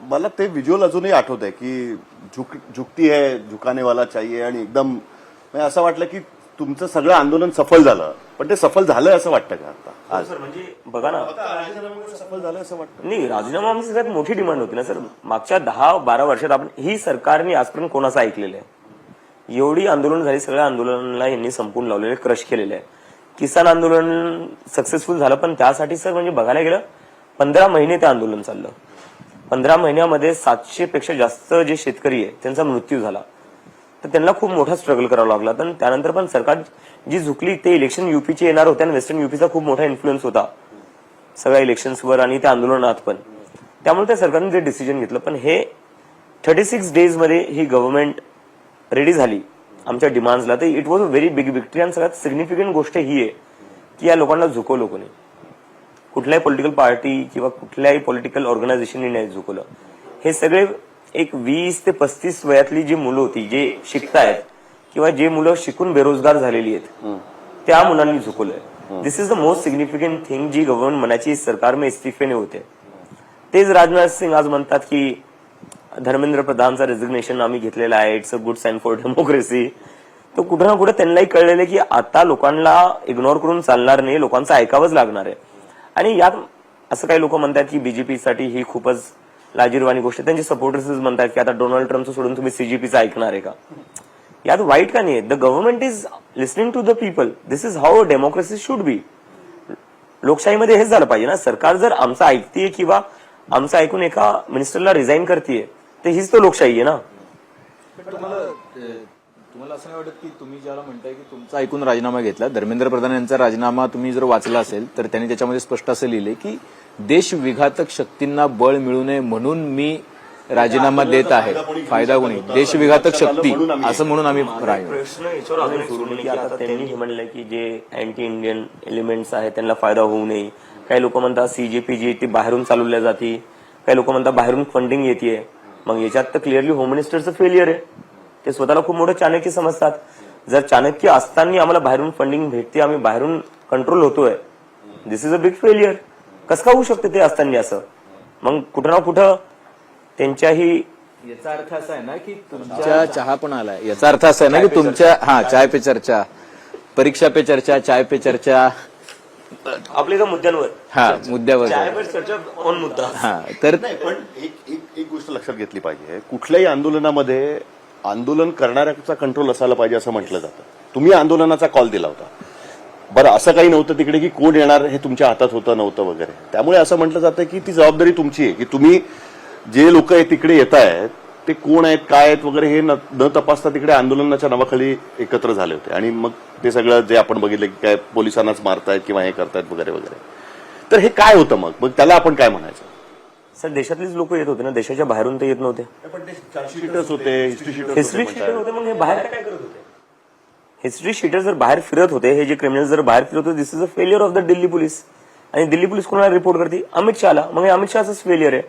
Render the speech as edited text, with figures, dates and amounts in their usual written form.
मला ते व्हिज्युअल अजूनही आठवत आहे की झुकती है झुकाने वाला चाहिए आणि एकदम म्हणजे असं वाटलं की तुमचं सगळं आंदोलन सफल झालं, पण ते सफल झालं असं वाटतं का आता आज? सर म्हणजे बघा ना, सफल झालं असं वाटतं? नाही, राजीनामा आमची सगळ्यात मोठी डिमांड होती ना सर. मागच्या 10-12 वर्षात आपण ही सरकारने आजपर्यंत कोणाचं ऐकलेलं आहे? एवढी आंदोलन झाली, सगळ्या आंदोलनाला यांनी संपून लावलेले, क्रश केलेलं आहे. किसान आंदोलन सक्सेसफुल झालं, पण त्यासाठी सर म्हणजे बघायला गेलं 15 महिने ते आंदोलन चाललं. 15 महिन्यामध्ये 700 पेक्षा जास्त जे शेतकरी आहे त्यांचा मृत्यू झाला. तर त्यांना खूप मोठा स्ट्रगल करावा लागला. तर त्यानंतर पण सरकार जी झुकली ते इलेक्शन युपीचे येणार होते आणि वेस्टर्न युपीचा खूप मोठा इन्फ्लुएन्स होता सगळ्या इलेक्शन्सवर आणि त्या आंदोलनात पण. त्यामुळे त्या सरकारने जे डिसिजन घेतलं, पण हे 36 डेज मध्ये ही गव्हर्नमेंट रेडी झाली आमच्या डिमांड्सला. तर it was a very big victory. आणि सगळ्यात सिग्निफिकंट गोष्ट ही आहे की या लोकांना झुकवलं कोणी, कुठल्याही पॉलिटिकल पार्टी किंवा कुठल्याही पॉलिटिकल ऑर्गनायझेशनने नाही झुकवलं. हे सगळे एक 20 ते 35 वयातली जी मुलं होती जे शिकतायत किंवा जे मुलं शिकून बेरोजगार झालेली आहेत त्या मुलांनी झुकवलंय. This is the most significant thing जी गव्हर्नमेंट म्हणायची सरकार में इस्तीफे ने होते. तेच राजनाथ सिंग आज म्हणतात की धर्मेंद्र प्रधानचा रेजिग्नेशन आम्ही घेतलेला आहे, it's a good sign for democracy. तर कुठं ना कुठं त्यांनाही कळलेलं की आता लोकांना इग्नोर करून चालणार नाही, लोकांचं ऐकावंच लागणार आहे. आणि यात असं काही लोक म्हणतात की बीजेपीसाठी ही खूपच लाजीरवाणी गोष्ट आहे. त्यांचे सपोर्टर्स म्हणतात की आता डोनाल्ड ट्रम्पचं सोडून तुम्ही सीजेपीचं ऐकणार आहे का? यात वाईट का नाही? The government is listening to the people. This is how democracy should be. लोकशाहीमध्ये हेच झालं पाहिजे ना. सरकार जर आमचं ऐकतीये किंवा आमचं ऐकून एका मिनिस्टरला रिझाईन करतेय तर हीच तर लोकशाही आहे ना. तुम्हाला असं नाही वाटत की तुम्ही ज्याला म्हणताय की तुमचा ऐकून राजीनामा घेतला, धर्मेंद्र प्रधान यांचा राजीनामा तुम्ही जर वाचला असेल तर त्यांनी त्याच्यामध्ये स्पष्ट असं लिहिले की देशविघातक शक्तींना बळ मिळू नये म्हणून मी राजीनामा देत आहे. फायदा कोणी? देशविघातक शक्ती असं म्हणून आम्ही प्रश्न याच्यावर अजून सुरू नाही की आता त्यांनी हे म्हणलंय की जे अँटी इंडियन एलिमेंट्स आहेत त्यांना फायदा होऊ नये. काही लोक म्हणतात सीजेपी जी ती बाहेरून चालवल्या जाते, काही लोक म्हणतात बाहेरून फंडिंग येते. मग याच्यात तर क्लिअरली होम मिनिस्टरचं फेलियर आहे. ते स्वतःला खूप मोठं चाणक्य समजतात. जर चाणक्य असताना आम्हाला बाहेरून फंडिंग भेटते, आम्ही बाहेरून कंट्रोल होतोय, दिस इज अ बिग फेलियर. कसं का होऊ शकते ते असताना असं? मग कुठं ना कुठं त्यांच्याही याचा अर्थ असा आहे ना की तुमच्या चहा पण आलाय. याचा अर्थ असा आहे ना की तुमच्या चाय पे चर्चा, परीक्षा पे चर्चा, चाय पे चर्चा, आपल्या एका मुद्द्यांवर मुद्द्यावर चर्चा ऑन मुद्दा. तर पण एक गोष्ट लक्षात घेतली पाहिजे, कुठल्याही आंदोलनामध्ये आंदोलन करणाऱ्याचा कंट्रोल असायला पाहिजे असं म्हटलं जातं. तुम्ही आंदोलनाचा कॉल दिला होता, बरं असं काही नव्हतं तिकडे की कोण येणार हे तुमच्या हातात होतं नव्हतं वगैरे. त्यामुळे असं म्हटलं जातं की ती जबाबदारी तुमची आहे की तुम्ही जे लोक तिकडे येत आहेत ते कोण आहेत काय आहेत वगैरे हे न तपासता तिकडे आंदोलनाच्या नावाखाली एकत्र झाले होते. आणि मग ते सगळं जे आपण बघितलं की काय पोलिसांनाच मारतायत किंवा हे करतायत वगैरे वगैरे. तर हे काय होतं मग त्याला आपण काय म्हणायचं? सर देशातलीच लोक येत होते ना, देशाच्या बाहेरून ते येत नव्हते. शीटर्स होते, हिस्ट्री शीटर होते. मग हे बाहेर काय करत होते? हिस्ट्री शीटर जर बाहेर फिरत होते, हे जे क्रिमिनल जर बाहेर फिरत होते, this is a failure of the Delhi police. आणि दिल्ली पोलीस कोणाला रिपोर्ट करते? अमित शहाला. मग हे अमित शहाच फेलियर आहे.